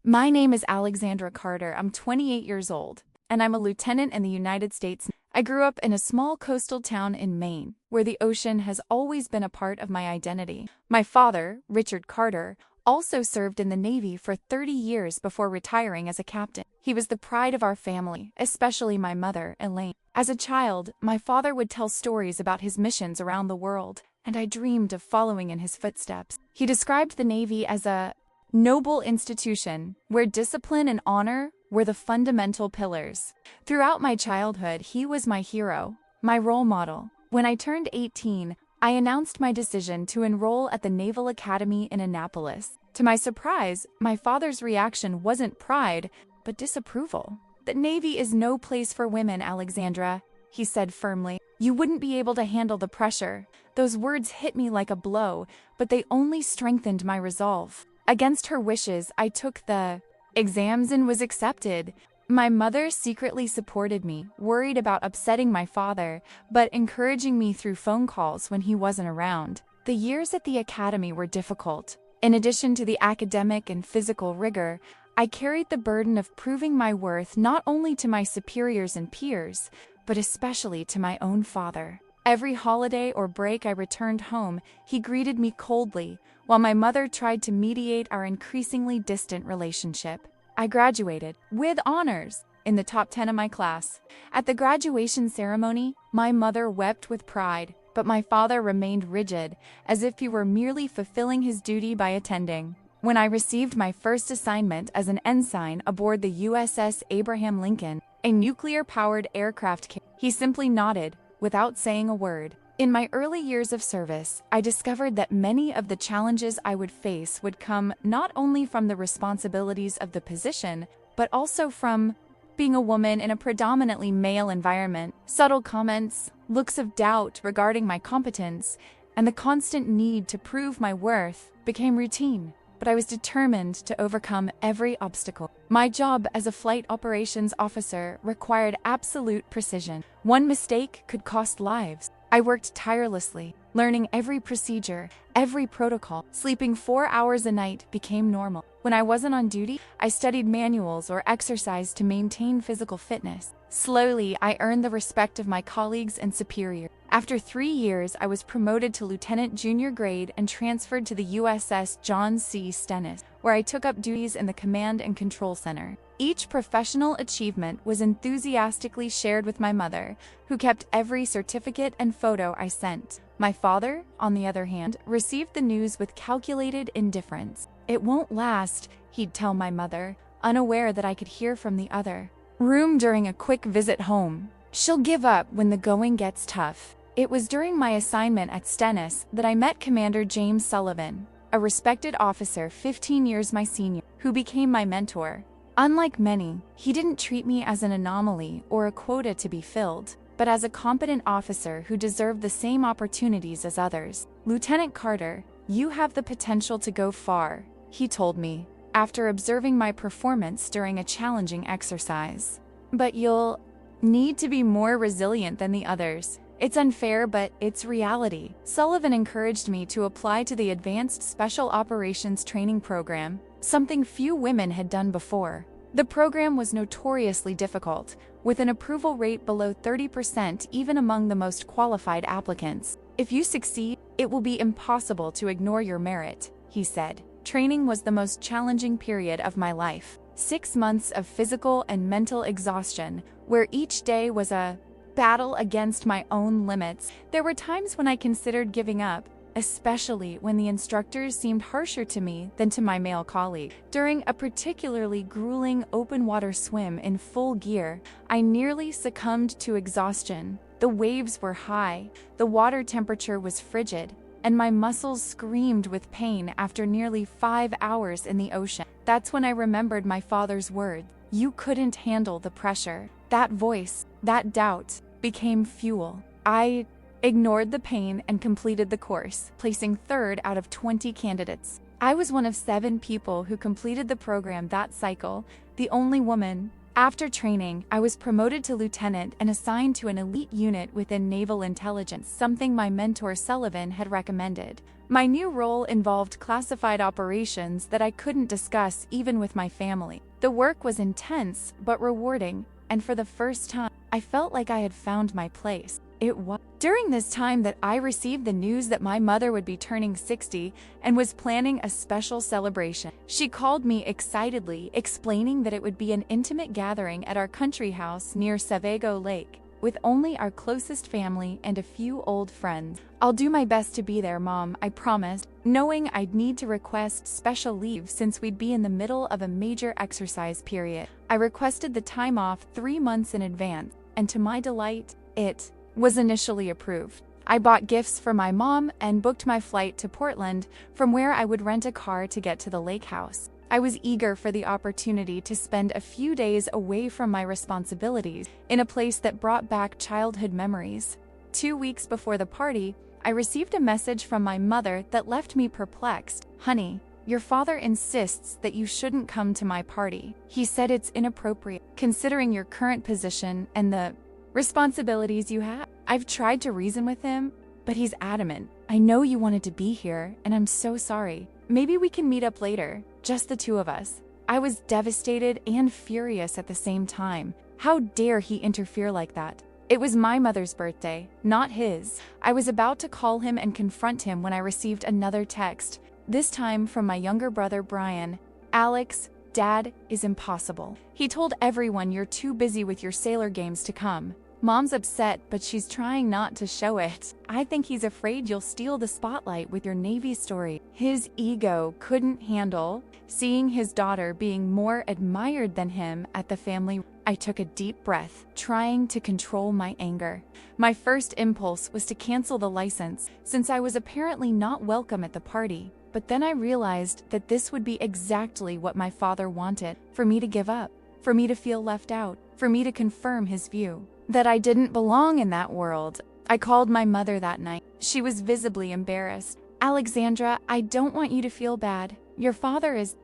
My name is Alexandra Carter. I'm 28 years old, and I'm a lieutenant in the United States. I grew up in a small coastal town in Maine, where the ocean has always been a part of my identity. My father, Richard Carter, also served in the Navy for 30 years before retiring as a captain. He was the pride of our family, especially my mother, Elaine. As a child, my father would tell stories about his missions around the world, and I dreamed of following in his footsteps. He described the Navy as a noble institution where discipline and honor were the fundamental pillars. Throughout my childhood, he was my hero, my role model. When I turned 18, I announced my decision to enroll at the Naval Academy in Annapolis. To my surprise, my father's reaction wasn't pride, but disapproval. "The Navy is no place for women, Alexandra," he said firmly. "You wouldn't be able to handle the pressure." Those words hit me like a blow, but they only strengthened my resolve. Against her wishes, I took the exams and was accepted. My mother secretly supported me, worried about upsetting my father, but encouraging me through phone calls when he wasn't around. The years at the academy were difficult. In addition to the academic and physical rigor, I carried the burden of proving my worth not only to my superiors and peers, but especially to my own father. Every holiday or break I returned home, he greeted me coldly, while my mother tried to mediate our increasingly distant relationship. I graduated, with honors, in the top 10 of my class. At the graduation ceremony, my mother wept with pride, but my father remained rigid, as if he were merely fulfilling his duty by attending. When I received my first assignment as an ensign aboard the USS Abraham Lincoln, a nuclear-powered aircraft carrier, he simply nodded, without saying a word. In my early years of service, I discovered that many of the challenges I would face would come not only from the responsibilities of the position, but also from being a woman in a predominantly male environment. Subtle comments, looks of doubt regarding my competence, and the constant need to prove my worth became routine. But I was determined to overcome every obstacle. My job as a flight operations officer required absolute precision. One mistake could cost lives. I worked tirelessly, learning every procedure, every protocol. Sleeping 4 hours a night became normal. When I wasn't on duty, I studied manuals or exercised to maintain physical fitness. Slowly, I earned the respect of my colleagues and superiors. After 3 years, I was promoted to lieutenant junior grade and transferred to the USS John C. Stennis, where I took up duties in the command and control center. Each professional achievement was enthusiastically shared with my mother, who kept every certificate and photo I sent. My father, on the other hand, received the news with calculated indifference. "It won't last," he'd tell my mother, unaware that I could hear from the other room during a quick visit home. "She'll give up when the going gets tough." It was during my assignment at Stennis that I met Commander James Sullivan, a respected officer 15 years my senior, who became my mentor. Unlike many, he didn't treat me as an anomaly or a quota to be filled, but as a competent officer who deserved the same opportunities as others. "Lieutenant Carter, you have the potential to go far," he told me, after observing my performance during a challenging exercise. "But you'll need to be more resilient than the others. It's unfair, but it's reality." Sullivan encouraged me to apply to the Advanced Special Operations Training Program, something few women had done before. The program was notoriously difficult, with an approval rate below 30% even among the most qualified applicants. "If you succeed, it will be impossible to ignore your merit," he said. Training was the most challenging period of my life. 6 months of physical and mental exhaustion, where each day was a battle against my own limits. There were times when I considered giving up, especially when the instructors seemed harsher to me than to my male colleague. During a particularly grueling open water swim in full gear, I nearly succumbed to exhaustion. The waves were high, the water temperature was frigid, and my muscles screamed with pain after nearly 5 hours in the ocean. That's when I remembered my father's words. "You couldn't handle the pressure." That voice, that doubt, became fuel. I ignored the pain and completed the course, placing 3rd out of 20 candidates. I was one of 7 people who completed the program that cycle, the only woman. After training, I was promoted to lieutenant and assigned to an elite unit within naval intelligence, something my mentor Sullivan had recommended. My new role involved classified operations that I couldn't discuss even with my family. The work was intense but rewarding, and for the first time, I felt like I had found my place. It was during this time that I received the news that my mother would be turning 60 and was planning a special celebration. She called me excitedly, explaining that it would be an intimate gathering at our country house near Sevago Lake, with only our closest family and a few old friends. "I'll do my best to be there, Mom," I promised, knowing I'd need to request special leave since we'd be in the middle of a major exercise period. I requested the time off 3 months in advance, and to my delight, it was initially approved. I bought gifts for my mom and booked my flight to Portland, from where I would rent a car to get to the lake house. I was eager for the opportunity to spend a few days away from my responsibilities in a place that brought back childhood memories. 2 weeks before the party, I received a message from my mother that left me perplexed. "Honey, your father insists that you shouldn't come to my party. He said it's inappropriate, considering your current position and the responsibilities you have. I've tried to reason with him, but he's adamant. I know you wanted to be here, and I'm so sorry. Maybe we can meet up later, just the two of us." I was devastated and furious at the same time. How dare he interfere like that? It was my mother's birthday, not his. I was about to call him and confront him when I received another text, this time from my younger brother Brian. "Alex, Dad is impossible. He told everyone you're too busy with your sailor games to come. Mom's upset, but she's trying not to show it. I think he's afraid you'll steal the spotlight with your Navy story." His ego couldn't handle seeing his daughter being more admired than him at the family. I took a deep breath, trying to control my anger. My first impulse was to cancel the license, since I was apparently not welcome at the party. But then I realized that this would be exactly what my father wanted, for me to give up, for me to feel left out, for me to confirm his view that I didn't belong in that world. I called my mother that night. She was visibly embarrassed. "Alexandra, I don't want you to feel bad. Your father is ...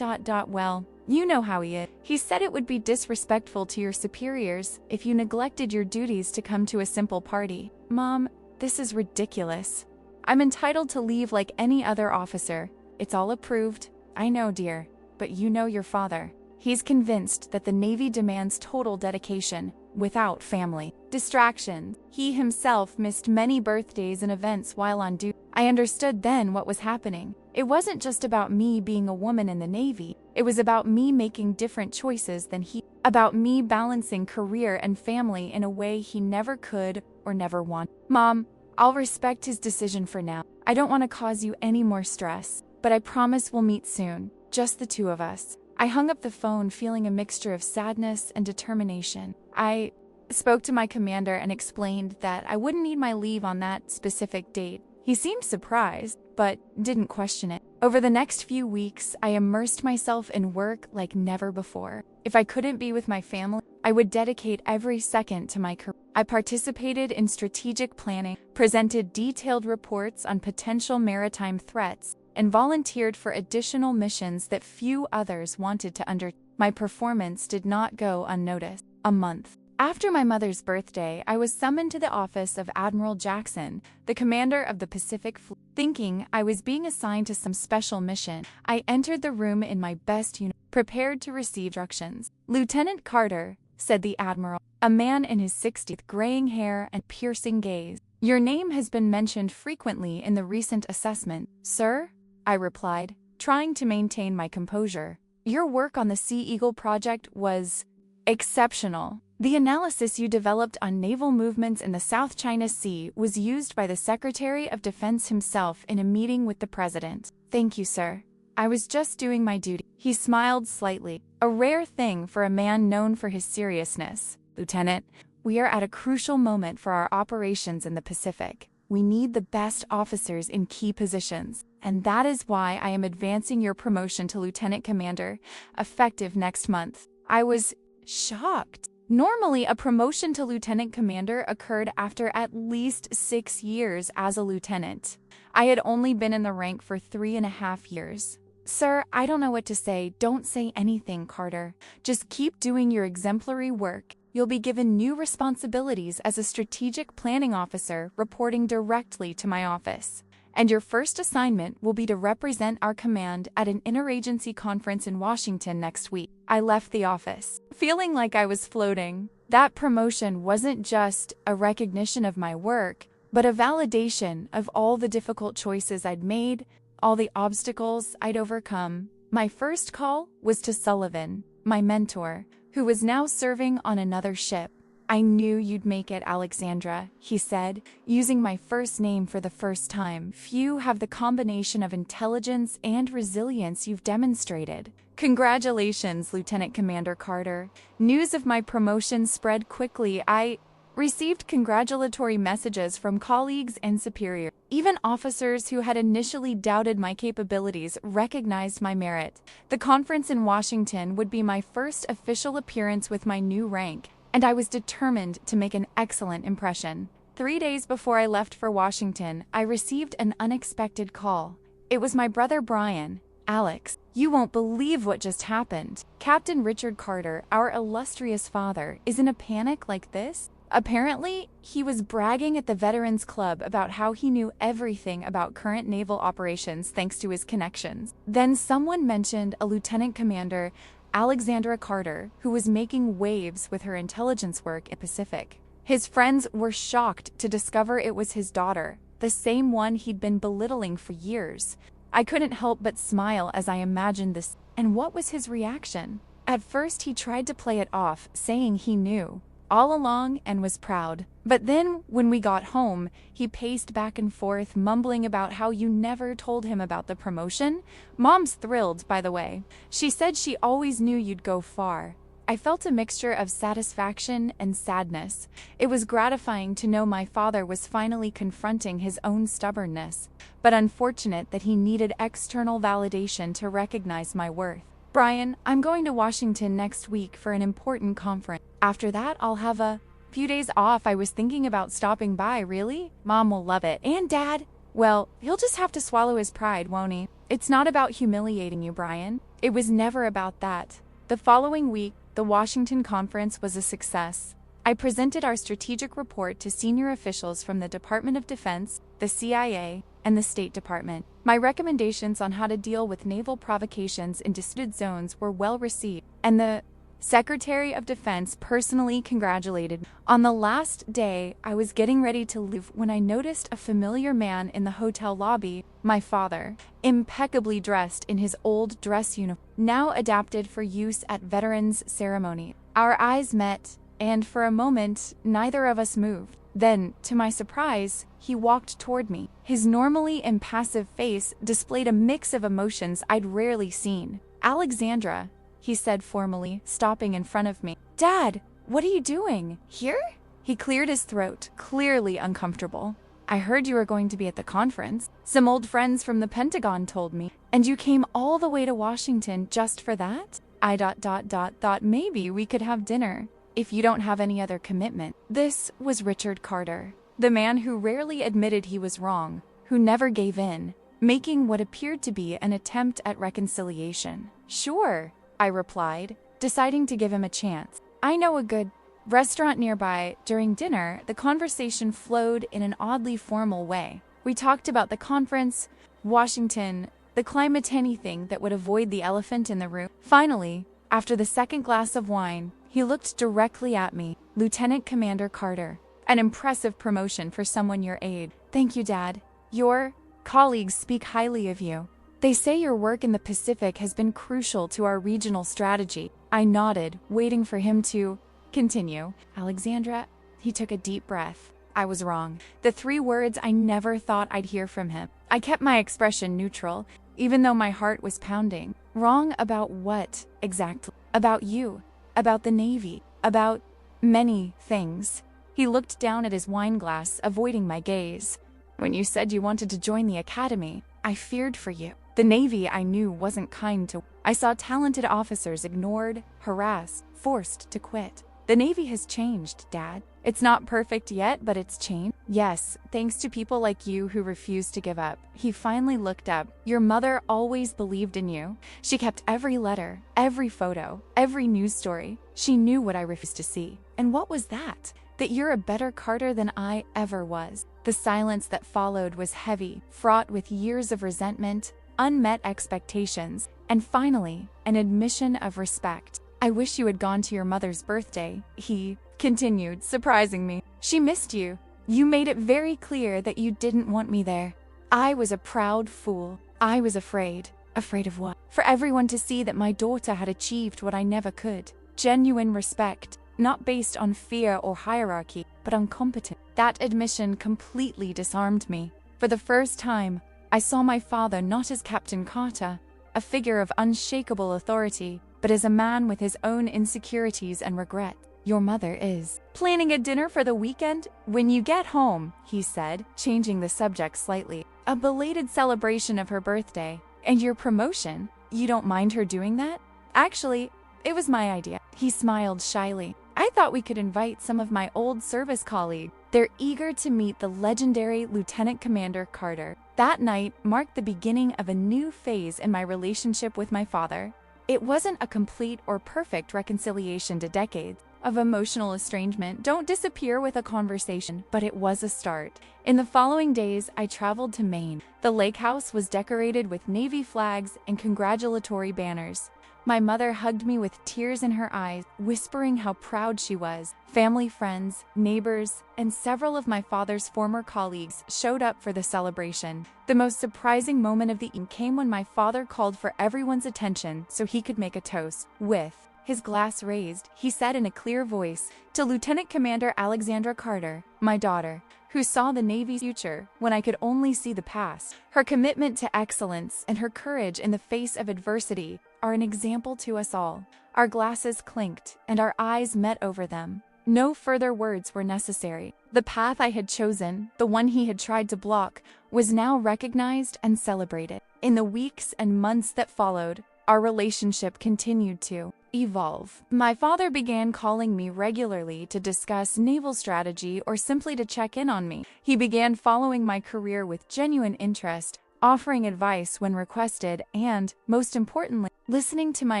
well, you know how he is. He said it would be disrespectful to your superiors if you neglected your duties to come to a simple party." "Mom, this is ridiculous. I'm entitled to leave like any other officer. It's all approved." "I know, dear, but you know your father. He's convinced that the Navy demands total dedication, without family distractions. He himself missed many birthdays and events while on duty." I understood then what was happening. It wasn't just about me being a woman in the Navy. It was about me making different choices than he, about me balancing career and family in a way he never could or never wanted. "Mom, I'll respect his decision for now. I don't want to cause you any more stress, but I promise we'll meet soon, just the two of us." I hung up the phone feeling a mixture of sadness and determination. I spoke to my commander and explained that I wouldn't need my leave on that specific date. He seemed surprised, but didn't question it. Over the next few weeks, I immersed myself in work like never before. If I couldn't be with my family, I would dedicate every second to my career. I participated in strategic planning, presented detailed reports on potential maritime threats, and volunteered for additional missions that few others wanted to undertake. My performance did not go unnoticed. A month after my mother's birthday, I was summoned to the office of Admiral Jackson, the commander of the Pacific Fleet. Thinking I was being assigned to some special mission, I entered the room in my best uniform, prepared to receive instructions. "Lieutenant Carter," said the Admiral, a man in his 60s, graying hair and piercing gaze. "Your name has been mentioned frequently in the recent assessment." "Sir?" I replied, trying to maintain my composure. "Your work on the Sea Eagle project was exceptional. The analysis you developed on naval movements in the South China Sea was used by the Secretary of Defense himself in a meeting with the President." "Thank you, sir. I was just doing my duty." He smiled slightly, a rare thing for a man known for his seriousness. "Lieutenant, we are at a crucial moment for our operations in the Pacific. We need the best officers in key positions, and that is why I am advancing your promotion to Lieutenant Commander, effective next month." I was shocked. Normally, a promotion to Lieutenant Commander occurred after at least 6 years as a lieutenant. I had only been in the rank for 3.5 years. "Sir, I don't know what to say. Don't say anything, Carter. Just keep doing your exemplary work. You'll be given new responsibilities as a strategic planning officer reporting directly to my office." and your first assignment will be to represent our command at an interagency conference in Washington next week. I left the office, feeling like I was floating. That promotion wasn't just a recognition of my work, but a validation of all the difficult choices I'd made, all the obstacles I'd overcome. My first call was to Sullivan, my mentor, who was now serving on another ship. "I knew you'd make it, Alexandra," he said, using my first name for the first time. "Few have the combination of intelligence and resilience you've demonstrated." "Congratulations, Lieutenant Commander Carter." News of my promotion spread quickly. I received congratulatory messages from colleagues and superiors. Even officers who had initially doubted my capabilities recognized my merit. The conference in Washington would be my first official appearance with my new rank, and I was determined to make an excellent impression. 3 days before I left for Washington, I received an unexpected call. It was my brother Brian. "Alex, you won't believe what just happened. Captain Richard Carter, our illustrious father, is in a panic like this." Apparently, he was bragging at the Veterans Club about how he knew everything about current naval operations thanks to his connections. Then someone mentioned a lieutenant commander, Alexandra Carter, who was making waves with her intelligence work in the Pacific. His friends were shocked to discover it was his daughter, the same one he'd been belittling for years. I couldn't help but smile as I imagined this. And what was his reaction? At first, he tried to play it off, saying he knew all along and was proud. But then, when we got home, he paced back and forth, mumbling about how you never told him about the promotion. Mom's thrilled, by the way. She said she always knew you'd go far. I felt a mixture of satisfaction and sadness. It was gratifying to know my father was finally confronting his own stubbornness, but unfortunate that he needed external validation to recognize my worth. "Brian, I'm going to Washington next week for an important conference. After that, I'll have a few days off. I was thinking about stopping by, really? Mom will love it. And Dad? Well, he'll just have to swallow his pride, won't he? It's not about humiliating you, Brian. It was never about that." The following week, the Washington conference was a success. I presented our strategic report to senior officials from the Department of Defense, the CIA, and the State Department. My recommendations on how to deal with naval provocations in disputed zones were well received, and the Secretary of Defense personally congratulated me. On the last day, I was getting ready to leave when I noticed a familiar man in the hotel lobby, my father, impeccably dressed in his old dress uniform, now adapted for use at veterans' ceremonies. Our eyes met, and for a moment, neither of us moved. Then, to my surprise, he walked toward me. His normally impassive face displayed a mix of emotions I'd rarely seen. "Alexandra," he said formally, stopping in front of me. "Dad, what are you doing? Here?" He cleared his throat, clearly uncomfortable. "I heard you were going to be at the conference. Some old friends from the Pentagon told me. And you came all the way to Washington just for that? I thought maybe we could have dinner, if you don't have any other commitment." This was Richard Carter, the man who rarely admitted he was wrong, who never gave in, making what appeared to be an attempt at reconciliation. "Sure," I replied, deciding to give him a chance. "I know a good restaurant nearby." During dinner, the conversation flowed in an oddly formal way. We talked about the conference, Washington, the climate, anything that would avoid the elephant in the room. Finally, after the second glass of wine, he looked directly at me. "Lieutenant Commander Carter, an impressive promotion for someone your age." "Thank you, Dad. Your colleagues speak highly of you. They say your work in the Pacific has been crucial to our regional strategy." I nodded, waiting for him to continue. "Alexandra," he took a deep breath. I was wrong. The 3 words I never thought I'd hear from him. I kept my expression neutral, even though my heart was pounding. "Wrong about what, exactly?" "About you, about the Navy, about many things." He looked down at his wine glass, avoiding my gaze. "When you said you wanted to join the academy, I feared for you. The Navy, I knew, wasn't kind to. I saw talented officers ignored, harassed, forced to quit. The Navy has changed, Dad. It's not perfect yet, but it's changed. Yes, thanks to people like you who refuse to give up." He finally looked up. "Your mother always believed in you. She kept every letter, every photo, every news story. She knew what I refused to see." "And what was that?" that you're a better Carter than I ever was." The silence that followed was heavy, fraught with years of resentment, unmet expectations, and finally, an admission of respect. "I wish you had gone to your mother's birthday," he continued, surprising me. "She missed you. You made it very clear that you didn't want me there. I was a proud fool. I was afraid." Afraid of what? "For everyone to see that my daughter had achieved what I never could. Genuine respect, not based on fear or hierarchy, but on competence." That admission completely disarmed me. For the first time, I saw my father not as Captain Carter, a figure of unshakable authority, but as a man with his own insecurities and regret. "Your mother is planning a dinner for the weekend when you get home," he said, changing the subject slightly. "A belated celebration of her birthday. And your promotion, you don't mind her doing that?" "Actually, it was my idea." He smiled shyly. "I thought we could invite some of my old service colleagues. They're eager to meet the legendary Lieutenant Commander Carter." That night marked the beginning of a new phase in my relationship with my father. It wasn't a complete or perfect reconciliation to decades of emotional estrangement don't disappear with a conversation, but it was a start. In the following days, I traveled to Maine. The lake house was decorated with Navy flags and congratulatory banners. My mother hugged me with tears in her eyes, whispering how proud she was. Family, friends, neighbors, and several of my father's former colleagues showed up for the celebration. The most surprising moment of the evening came when my father called for everyone's attention so he could make a toast. With his glass raised, he said in a clear voice, "To Lieutenant Commander Alexandra Carter, my daughter, who saw the Navy's future when I could only see the past. Her commitment to excellence and her courage in the face of adversity are an example to us all." Our glasses clinked, and our eyes met over them. No further words were necessary. The path I had chosen, the one he had tried to block, was now recognized and celebrated. In the weeks and months that followed, our relationship continued to evolve. My father began calling me regularly to discuss naval strategy or simply to check in on me. He began following my career with genuine interest, offering advice when requested, and, most importantly, listening to my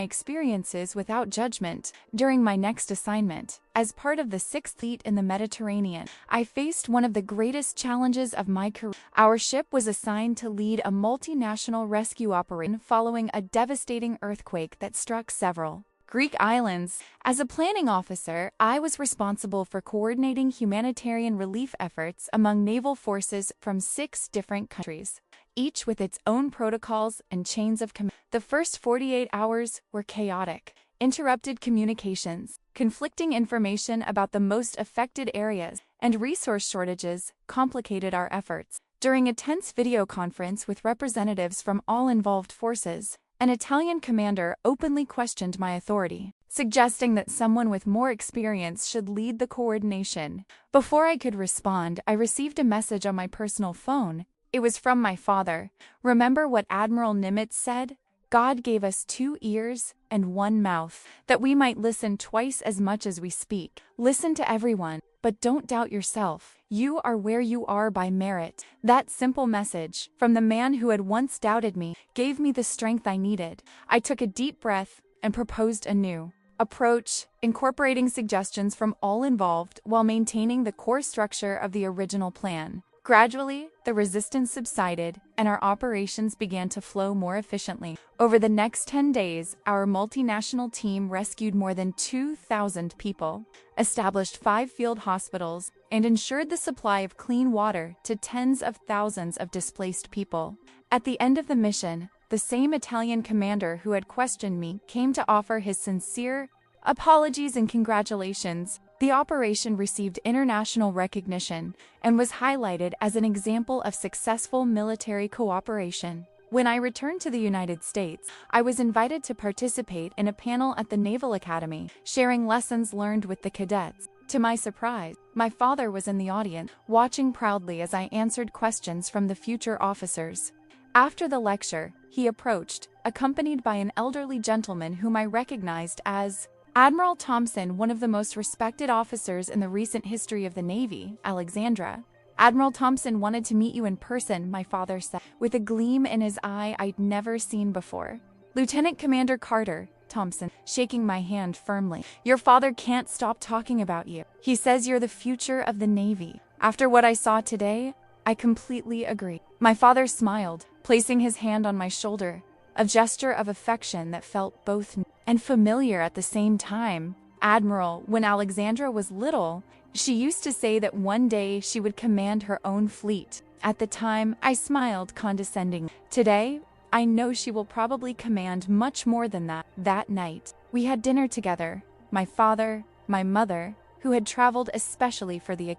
experiences without judgment. During my next assignment, as part of the 6th Fleet in the Mediterranean, I faced one of the greatest challenges of my career. Our ship was assigned to lead a multinational rescue operation following a devastating earthquake that struck several Greek islands. As a planning officer, I was responsible for coordinating humanitarian relief efforts among naval forces from 6 different countries, each with its own protocols and chains of command. The first 48 hours were chaotic. Interrupted communications, conflicting information about the most affected areas, and resource shortages complicated our efforts. During a tense video conference with representatives from all involved forces, an Italian commander openly questioned my authority, suggesting that someone with more experience should lead the coordination. Before I could respond, I received a message on my personal phone. It was from my father. "Remember what Admiral Nimitz said? God gave us 2 ears and 1 mouth, that we might listen twice as much as we speak. Listen to everyone, but don't doubt yourself. You are where you are by merit." That simple message, from the man who had once doubted me, gave me the strength I needed. I took a deep breath and proposed a new approach, incorporating suggestions from all involved while maintaining the core structure of the original plan. Gradually, the resistance subsided, and our operations began to flow more efficiently. Over the next 10 days, our multinational team rescued more than 2,000 people, established 5 field hospitals, and ensured the supply of clean water to tens of thousands of displaced people. At the end of the mission, the same Italian commander who had questioned me came to offer his sincere apologies and congratulations. The operation received international recognition and was highlighted as an example of successful military cooperation. When I returned to the United States, I was invited to participate in a panel at the Naval Academy, sharing lessons learned with the cadets. To my surprise, my father was in the audience, watching proudly as I answered questions from the future officers. After the lecture, he approached, accompanied by an elderly gentleman whom I recognized as Admiral Thompson, one of the most respected officers in the recent history of the Navy, Alexandra. "Admiral Thompson wanted to meet you in person," my father said, with a gleam in his eye I'd never seen before. "Lieutenant Commander Carter, Thompson, shaking my hand firmly. Your father can't stop talking about you. He says you're the future of the Navy. After what I saw today, I completely agree. My father smiled, placing his hand on my shoulder, a gesture of affection that felt both new and familiar at the same time. Admiral, when Alexandra was little, she used to say that one day she would command her own fleet. At the time, I smiled condescendingly. Today, I know she will probably command much more than that. That night, we had dinner together. My father, my mother, who had traveled especially for the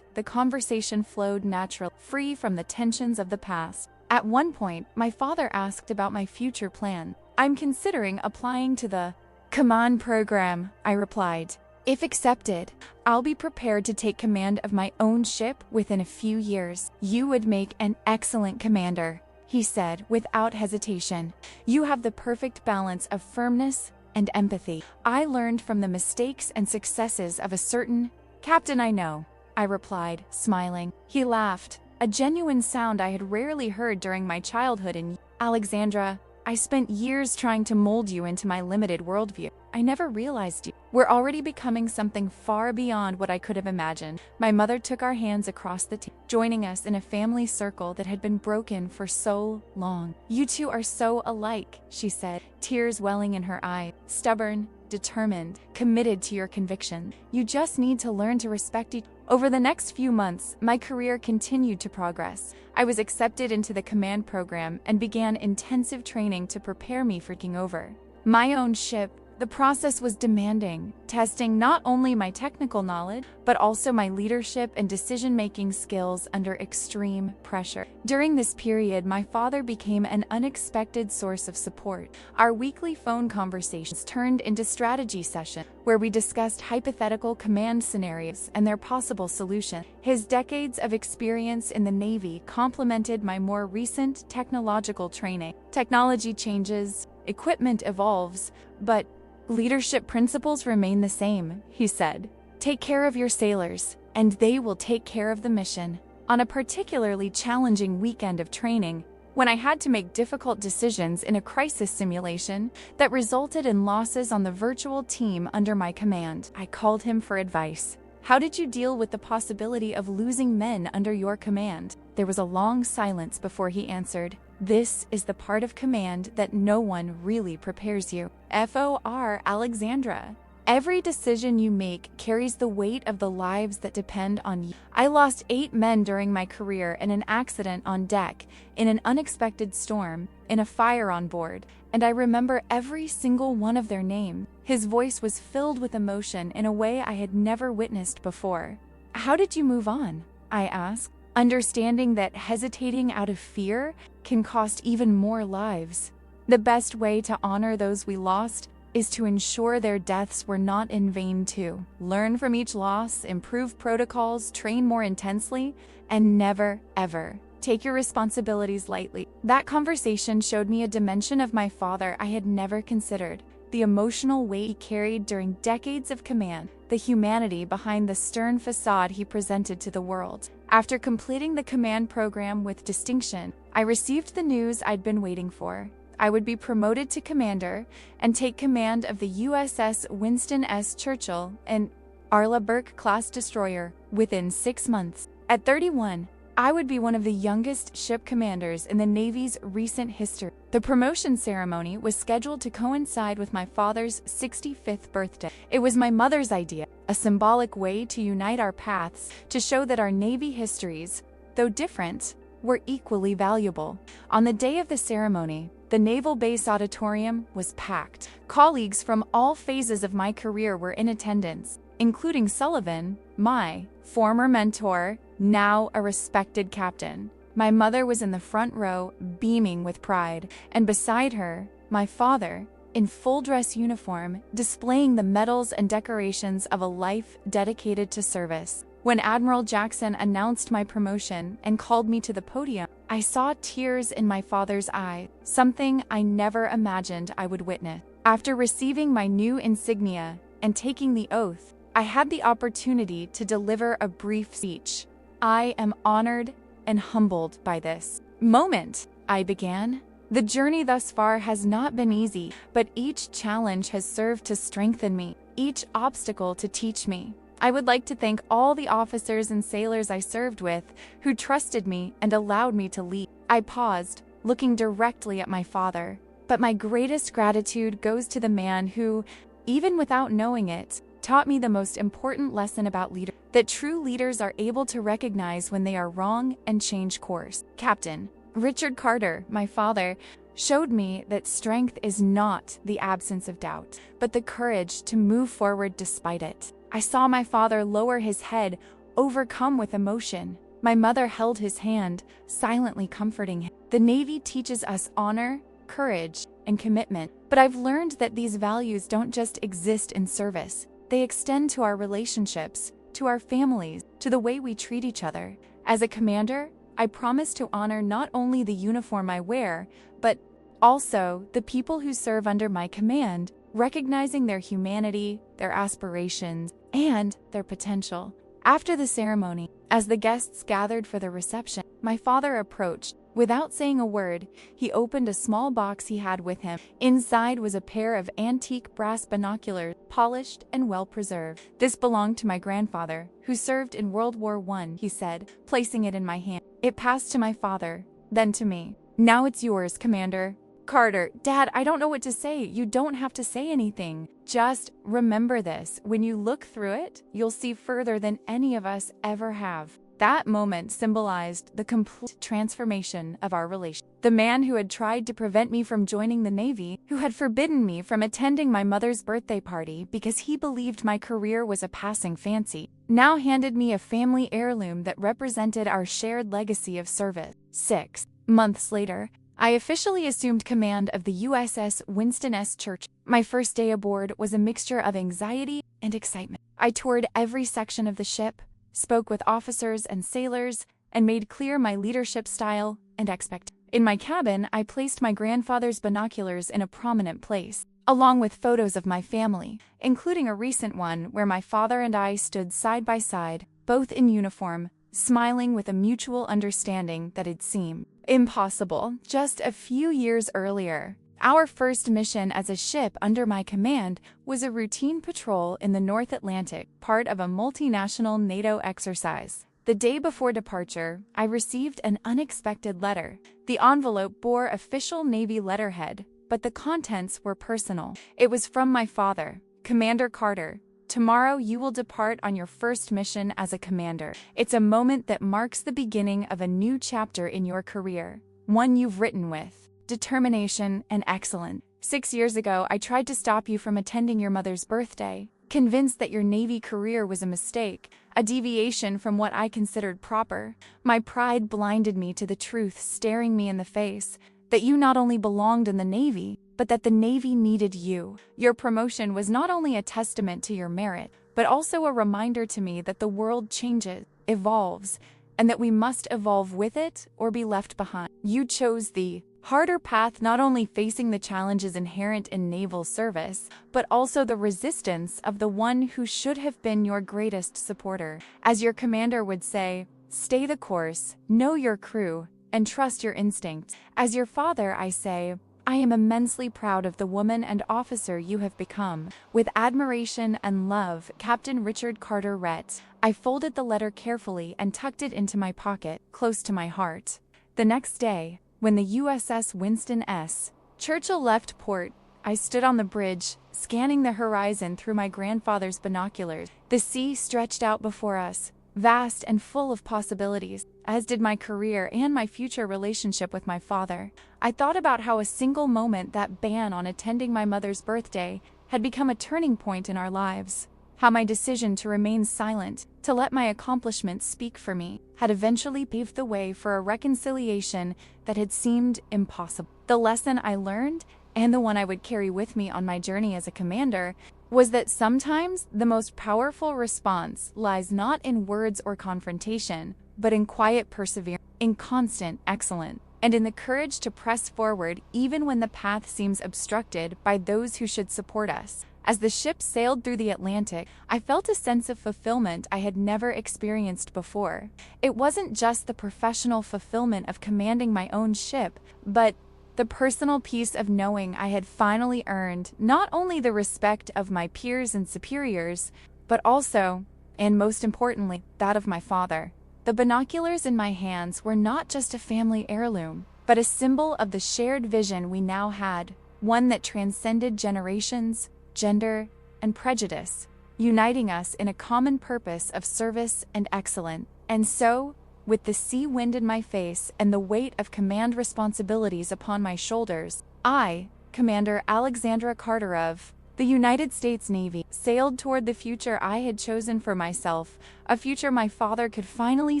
conversation flowed naturally, free from the tensions of the past. At one point, my father asked about my future plan. I'm considering applying to the command program, I replied. If accepted, I'll be prepared to take command of my own ship within a few years. You would make an excellent commander, he said without hesitation. You have the perfect balance of firmness and empathy. I learned from the mistakes and successes of a certain captain I know, I replied, smiling. He laughed, a genuine sound I had rarely heard during my childhood in Alexandra. I spent years trying to mold you into my limited worldview. I never realized you were already becoming something far beyond what I could have imagined. My mother took our hands across the table, joining us in a family circle that had been broken for so long. You two are so alike, she said, tears welling in her eyes. Stubborn, determined, committed to your conviction. You just need to learn to respect each other. Over the next few months, my career continued to progress. I was accepted into the command program and began intensive training to prepare me for taking over my own ship. The process was demanding, testing not only my technical knowledge, but also my leadership and decision-making skills under extreme pressure. During this period, my father became an unexpected source of support. Our weekly phone conversations turned into strategy sessions, where we discussed hypothetical command scenarios and their possible solutions. His decades of experience in the Navy complemented my more recent technological training. Technology changes, equipment evolves, but leadership principles remain the same, he said. Take care of your sailors, and they will take care of the mission. On a particularly challenging weekend of training, when I had to make difficult decisions in a crisis simulation that resulted in losses on the virtual team under my command, I called him for advice. How did you deal with the possibility of losing men under your command? There was a long silence before he answered. This is the part of command that no one really prepares you. For Alexandra. Every decision you make carries the weight of the lives that depend on you. I lost 8 men during my career in an accident on deck, in an unexpected storm, in a fire on board, and I remember every single one of their names. His voice was filled with emotion in a way I had never witnessed before. How did you move on? I asked, understanding that hesitating out of fear can cost even more lives. The best way to honor those we lost is to ensure their deaths were not in vain too. Learn from each loss, improve protocols, train more intensely, and never, ever take your responsibilities lightly. That conversation showed me a dimension of my father I had never considered. The emotional weight he carried during decades of command, the humanity behind the stern facade he presented to the world. After completing the command program with distinction, I received the news I'd been waiting for. I would be promoted to commander and take command of the USS Winston S. Churchill, an Arleigh Burke-class destroyer, within 6 months. At 31, I would be one of the youngest ship commanders in the Navy's recent history. The promotion ceremony was scheduled to coincide with my father's 65th birthday. It was my mother's idea, a symbolic way to unite our paths, to show that our Navy histories, though different, were equally valuable. On the day of the ceremony, the Naval Base Auditorium was packed. Colleagues from all phases of my career were in attendance, including Sullivan, my former mentor, now a respected captain. My mother was in the front row, beaming with pride, and beside her, my father, in full dress uniform, displaying the medals and decorations of a life dedicated to service. When Admiral Jackson announced my promotion and called me to the podium, I saw tears in my father's eyes, something I never imagined I would witness. After receiving my new insignia and taking the oath, I had the opportunity to deliver a brief speech. I am honored and humbled by this moment, I began. The journey thus far has not been easy, but each challenge has served to strengthen me, each obstacle to teach me. I would like to thank all the officers and sailors I served with who trusted me and allowed me to lead. I paused, looking directly at my father. But my greatest gratitude goes to the man who, even without knowing it, taught me the most important lesson about leadership: that true leaders are able to recognize when they are wrong and change course. Captain Richard Carter, my father, showed me that strength is not the absence of doubt, but the courage to move forward despite it. I saw my father lower his head, overcome with emotion. My mother held his hand, silently comforting him. The Navy teaches us honor, courage, and commitment, but I've learned that these values don't just exist in service. They extend to our relationships, to our families, to the way we treat each other. As a commander, I promise to honor not only the uniform I wear, but also the people who serve under my command, recognizing their humanity, their aspirations, and their potential. After the ceremony, as the guests gathered for the reception, my father approached. Without saying a word, he opened a small box he had with him. Inside was a pair of antique brass binoculars, polished and well-preserved. "This belonged to my grandfather, who served in World War I," he said, placing it in my hand. It passed to my father, then to me. "Now it's yours, Commander." Carter, Dad, I don't know what to say. You don't have to say anything. Just remember this. When you look through it, you'll see further than any of us ever have. That moment symbolized the complete transformation of our relationship. The man who had tried to prevent me from joining the Navy, who had forbidden me from attending my mother's birthday party because he believed my career was a passing fancy, now handed me a family heirloom that represented our shared legacy of service. 6 months later, I officially assumed command of the USS Winston S. Churchill. My first day aboard was a mixture of anxiety and excitement. I toured every section of the ship, spoke with officers and sailors, and made clear my leadership style and expectations. In my cabin, I placed my grandfather's binoculars in a prominent place, along with photos of my family, including a recent one where my father and I stood side by side, both in uniform, smiling with a mutual understanding that had seemed impossible just a few years earlier. Our first mission as a ship under my command was a routine patrol in the North Atlantic, part of a multinational NATO exercise. The day before departure, I received an unexpected letter. The envelope bore official Navy letterhead, but the contents were personal. It was from my father, Commander Carter. "Tomorrow you will depart on your first mission as a commander. It's a moment that marks the beginning of a new chapter in your career, one you've written with determination and excellence. 6 years ago, I tried to stop you from attending your mother's birthday, convinced that your Navy career was a mistake, a deviation from what I considered proper. My pride blinded me to the truth staring me in the face, that you not only belonged in the Navy, but that the Navy needed you. Your promotion was not only a testament to your merit, but also a reminder to me that the world changes, evolves, and that we must evolve with it or be left behind. You chose the harder path, not only facing the challenges inherent in naval service, but also the resistance of the one who should have been your greatest supporter. As your commander would say, stay the course, know your crew, and trust your instincts. As your father, I say, I am immensely proud of the woman and officer you have become. With admiration and love, Captain Richard Carter Rhett. I folded the letter carefully and tucked it into my pocket, close to my heart. The next day, when the USS Winston S. Churchill left port, I stood on the bridge, scanning the horizon through my grandfather's binoculars. The sea stretched out before us, vast and full of possibilities, as did my career and my future relationship with my father. I thought about how a single moment, that ban on attending my mother's birthday, had become a turning point in our lives. How my decision to remain silent, to let my accomplishments speak for me, had eventually paved the way for a reconciliation that had seemed impossible. The lesson I learned, and the one I would carry with me on my journey as a commander, was that sometimes the most powerful response lies not in words or confrontation, but in quiet perseverance, in constant excellence, and in the courage to press forward even when the path seems obstructed by those who should support us. As the ship sailed through the Atlantic, I felt a sense of fulfillment I had never experienced before. It wasn't just the professional fulfillment of commanding my own ship, but the personal peace of knowing I had finally earned not only the respect of my peers and superiors, but also, and most importantly, that of my father. The binoculars in my hands were not just a family heirloom, but a symbol of the shared vision we now had, one that transcended generations, gender, and prejudice, uniting us in a common purpose of service and excellence. And so, with the sea wind in my face and the weight of command responsibilities upon my shoulders, I, Commander Alexandra Carter of the United States Navy, sailed toward the future I had chosen for myself, a future my father could finally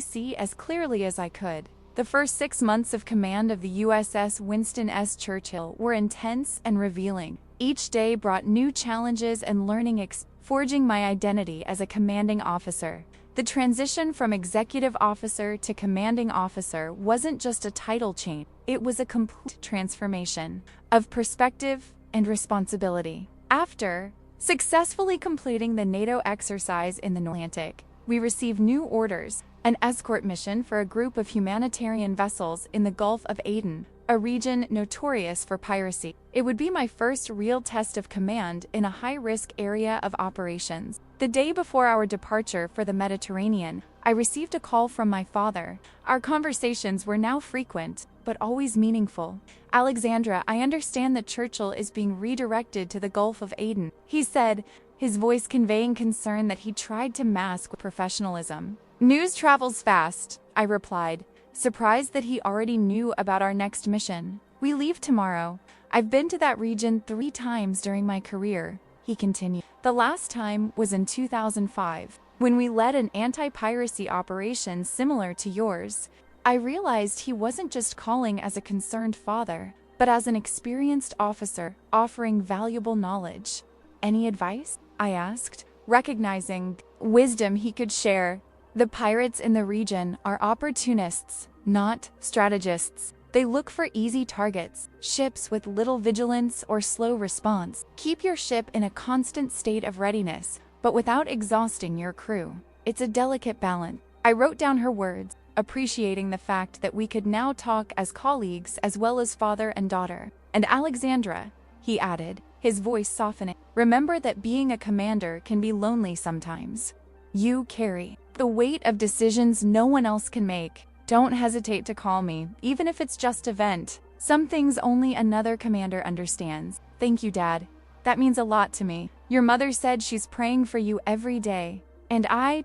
see as clearly as I could. The first 6 months of command of the USS Winston S. Churchill were intense and revealing. Each day brought new challenges and learning forging my identity as a commanding officer. The transition from executive officer to commanding officer wasn't just a title change, it was a complete transformation of perspective and responsibility. After successfully completing the NATO exercise in the Atlantic, we received new orders, an escort mission for a group of humanitarian vessels in the Gulf of Aden, a region notorious for piracy. It would be my first real test of command in a high-risk area of operations. The day before our departure for the Mediterranean, I received a call from my father. Our conversations were now frequent, but always meaningful. "Alexandra, I understand that Churchill is being redirected to the Gulf of Aden," he said, his voice conveying concern that he tried to mask with professionalism. "News travels fast," I replied, surprised that he already knew about our next mission. "We leave tomorrow. I've been to that region 3 times during my career," he continued. "The last time was in 2005, when we led an anti-piracy operation similar to yours." I realized he wasn't just calling as a concerned father, but as an experienced officer offering valuable knowledge. "Any advice?" I asked, recognizing wisdom he could share. "The pirates in the region are opportunists, not strategists. They look for easy targets, ships with little vigilance or slow response. Keep your ship in a constant state of readiness, but without exhausting your crew. It's a delicate balance." I wrote down her words, appreciating the fact that we could now talk as colleagues as well as father and daughter. "And Alexandra," he added, his voice softening, "remember that being a commander can be lonely sometimes. You carry the weight of decisions no one else can make. Don't hesitate to call me, even if it's just a vent. Some things only another commander understands." "Thank you, Dad. That means a lot to me. Your mother said she's praying for you every day. And I... ...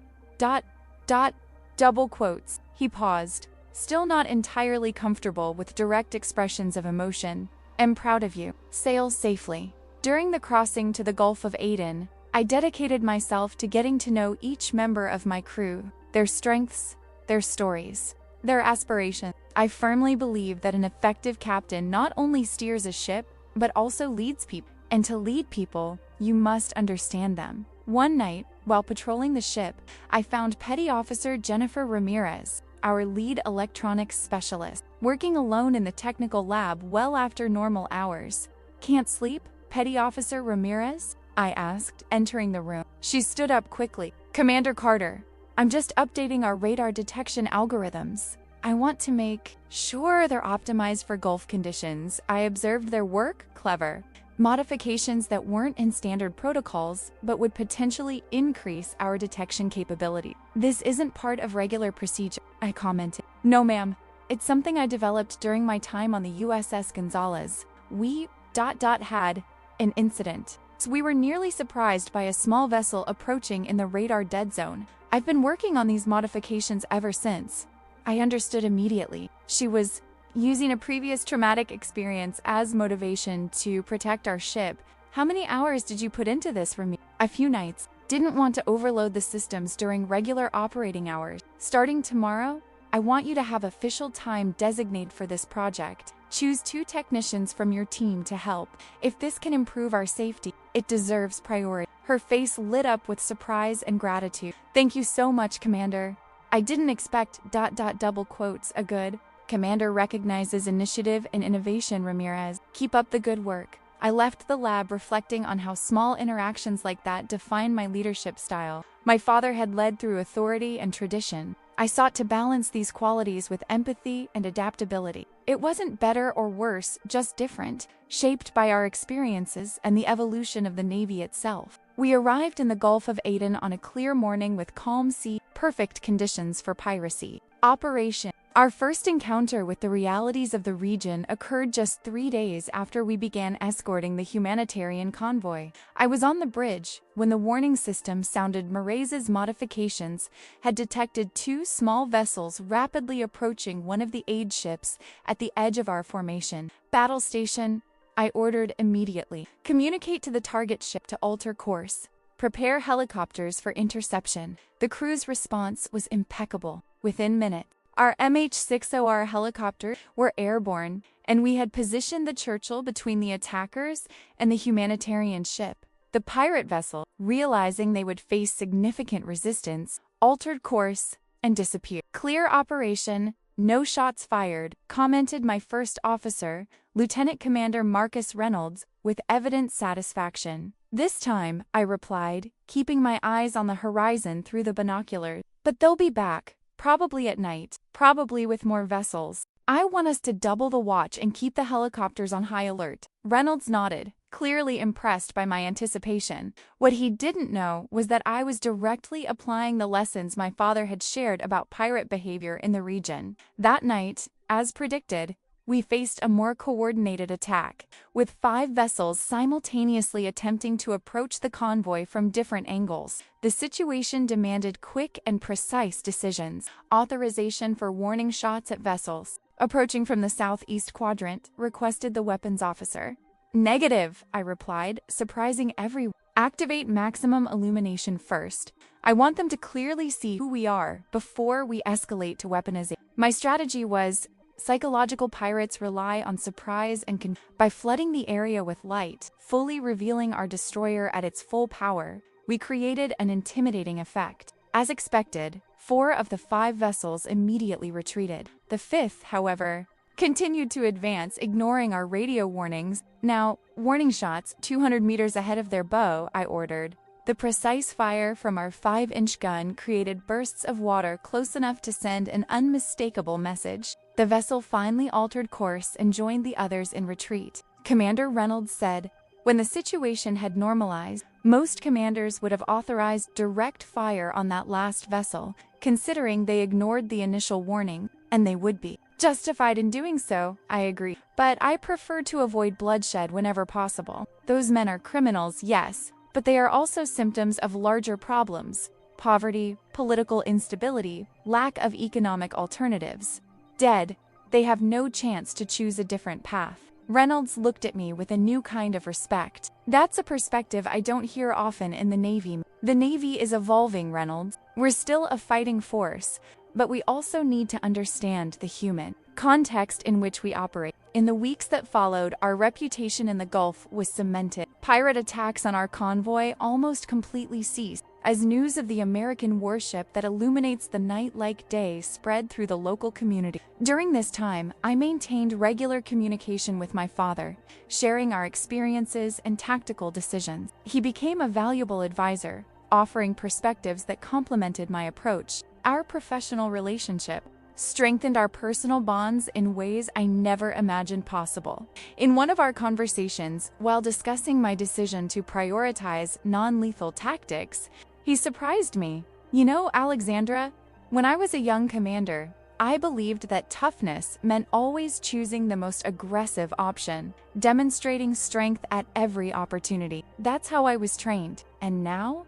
double quotes." He paused, still not entirely comfortable with direct expressions of emotion. "Am proud of you. Sail safely." During the crossing to the Gulf of Aden, I dedicated myself to getting to know each member of my crew, their strengths, their stories, their aspirations. I firmly believe that an effective captain not only steers a ship, but also leads people. And to lead people, you must understand them. One night, while patrolling the ship, I found Petty Officer Jennifer Ramirez, our lead electronics specialist, working alone in the technical lab well after normal hours. "Can't sleep, Petty Officer Ramirez?" I asked, entering the room. She stood up quickly. "Commander Carter, I'm just updating our radar detection algorithms. I want to make sure they're optimized for Gulf conditions. I observed their work, clever. Modifications that weren't in standard protocols, but would potentially increase our detection capability." "This isn't part of regular procedure," I commented. "No, ma'am. It's something I developed during my time on the USS Gonzalez. We... had an incident. So we were nearly surprised by a small vessel approaching in the radar dead zone. I've been working on these modifications ever since." I understood immediately. She was using a previous traumatic experience as motivation to protect our ship. "How many hours did you put into this for me?" "A few nights. Didn't want to overload the systems during regular operating hours. Starting tomorrow, I want you to have official time designated for this project. Choose 2 technicians from your team to help. If this can improve our safety, it deserves priority." Her face lit up with surprise and gratitude. "Thank you so much, Commander. I didn't expect ... double quotes a good commander recognizes initiative and innovation, Ramirez. Keep up the good work." I left the lab reflecting on how small interactions like that define my leadership style. My father had led through authority and tradition. I sought to balance these qualities with empathy and adaptability. It wasn't better or worse, just different, shaped by our experiences and the evolution of the Navy itself. We arrived in the Gulf of Aden on a clear morning with calm sea, perfect conditions for piracy. Operation. Our first encounter with the realities of the region occurred just 3 days after we began escorting the humanitarian convoy. I was on the bridge when the warning system sounded. Marais's modifications had detected 2 small vessels rapidly approaching one of the aid ships at the edge of our formation. Battle station, I ordered immediately. Communicate to the target ship to alter course. Prepare helicopters for interception. The crew's response was impeccable. Within minutes, our MH-60R helicopters were airborne, and we had positioned the Churchill between the attackers and the humanitarian ship. The pirate vessel, realizing they would face significant resistance, altered course and disappeared. Clear operation, no shots fired, commented my first officer, Lieutenant Commander Marcus Reynolds, with evident satisfaction. This time, I replied, keeping my eyes on the horizon through the binoculars. But they'll be back. Probably at night, probably with more vessels. I want us to double the watch and keep the helicopters on high alert. Reynolds nodded, clearly impressed by my anticipation. What he didn't know was that I was directly applying the lessons my father had shared about pirate behavior in the region. That night, as predicted, we faced a more coordinated attack, with 5 vessels simultaneously attempting to approach the convoy from different angles. The situation demanded quick and precise decisions. Authorization for warning shots at vessels approaching from the southeast quadrant, requested the weapons officer. Negative, I replied, surprising everyone. Activate maximum illumination first. I want them to clearly see who we are before we escalate to weaponization. My strategy was, psychological pirates rely on surprise and by flooding the area with light, fully revealing our destroyer at its full power, we created an intimidating effect. As expected, 4 of the 5 vessels immediately retreated. The 5th, however, continued to advance, ignoring our radio warnings. Now, warning shots 200 meters ahead of their bow, I ordered. The precise fire from our 5-inch gun created bursts of water close enough to send an unmistakable message. The vessel finally altered course and joined the others in retreat. Commander Reynolds said, when the situation had normalized, most commanders would have authorized direct fire on that last vessel, considering they ignored the initial warning, and they would be justified in doing so, I agree. But I prefer to avoid bloodshed whenever possible. Those men are criminals, yes, but they are also symptoms of larger problems: poverty, political instability, lack of economic alternatives. Dead, they have no chance to choose a different path. Reynolds looked at me with a new kind of respect. That's a perspective I don't hear often in the Navy. The Navy is evolving, Reynolds. We're still a fighting force, but we also need to understand the human context in which we operate. In the weeks that followed, our reputation in the Gulf was cemented. Pirate attacks on our convoy almost completely ceased, as news of the American warship that illuminates the night like day spread through the local community. During this time, I maintained regular communication with my father, sharing our experiences and tactical decisions. He became a valuable advisor, offering perspectives that complemented my approach. Our professional relationship strengthened our personal bonds in ways I never imagined possible. In one of our conversations, while discussing my decision to prioritize non-lethal tactics, he surprised me. You know, Alexandra, when I was a young commander, I believed that toughness meant always choosing the most aggressive option, demonstrating strength at every opportunity. That's how I was trained. And now